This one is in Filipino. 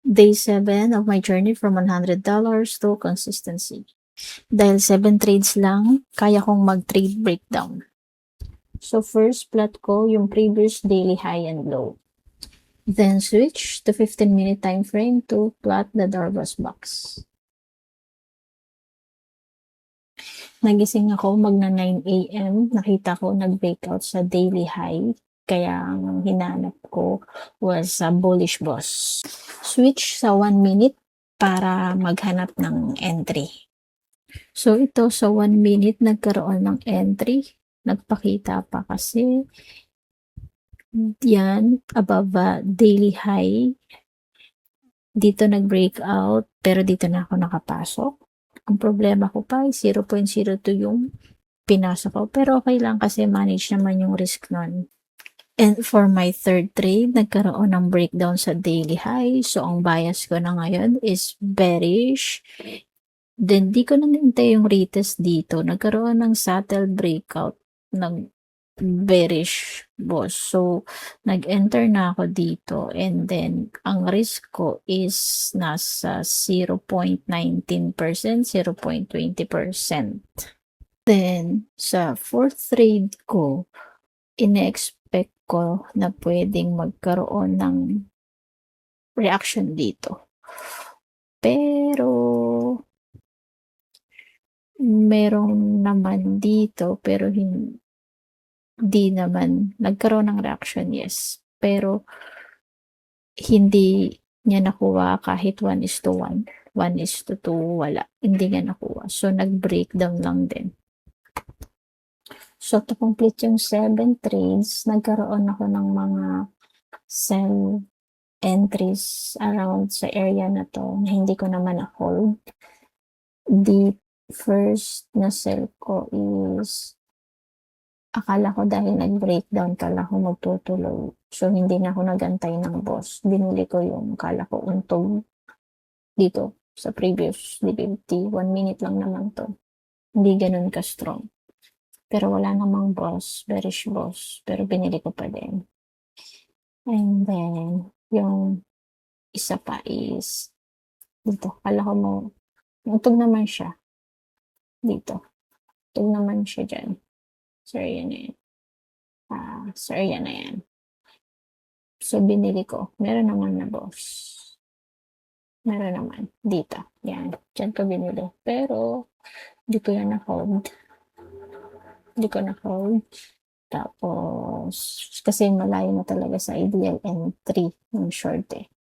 Day 7 of my journey from $100 to consistency. Dahil 7 trades lang, kaya kong mag-trade breakdown. So first, plot ko yung previous daily high and low. Then switch to 15-minute time frame to plot the Darvas box. Nagising ako magna 9 AM, nakita ko nag-breakout sa daily high. Kaya ang hinanap ko was a bullish boss. Switch sa 1 minute para maghanap ng entry. So ito sa 1 minute nagkaroon ng entry. Nagpakita pa kasi yan above daily high. Dito nag-breakout pero dito na ako nakapasok. Ang problema ko pa ay 0.02 yung pinasok ko. Pero okay lang kasi manage naman yung risk nun. And for my third trade, nagkaroon ng breakdown sa daily high. So, ang bias ko na ngayon is bearish. Then, di ko na nintay yung retest dito. Nagkaroon ng subtle breakout ng bearish boss. So, nag-enter na ako dito. And then, ang risk ko is nasa 0.19%, 0.20%. Then, sa fourth trade ko, ine-expect ko na pwedeng magkaroon ng reaction dito. Pero, merong naman dito, pero hindi naman nagkaroon ng reaction, yes. Pero, hindi niya nakuha kahit 1:1, 1:2, wala. Hindi niya nakuha. So, nag-breakdown lang din. So, to complete yung 7 trades, nagkaroon ako ng mga sell entries around sa area na to na hindi ko naman na-hold. The first na sell ko is akala ko dahil nag-breakdown kala ko magtutuloy. So, hindi na ako nagantay ng boss. Binili ko yung kala ko untog dito sa previous DBT. 1 minute lang naman to. Hindi ganun ka-strong. Pero wala namang boss, bearish boss. Pero binili ko pa din. And then, yung isa pa is dito. Kala ko mo, utog naman siya. Dito. Utog naman siya dyan. So, yan na yan. So, yan na yan. So, binili ko. Meron naman na boss. Meron naman. Dito. Yan. Dyan ko binili. Pero, di ko yan na-hold. Hindi ko na-hold. Tapos, kasi malayo na talaga sa ideal entry ng short eh.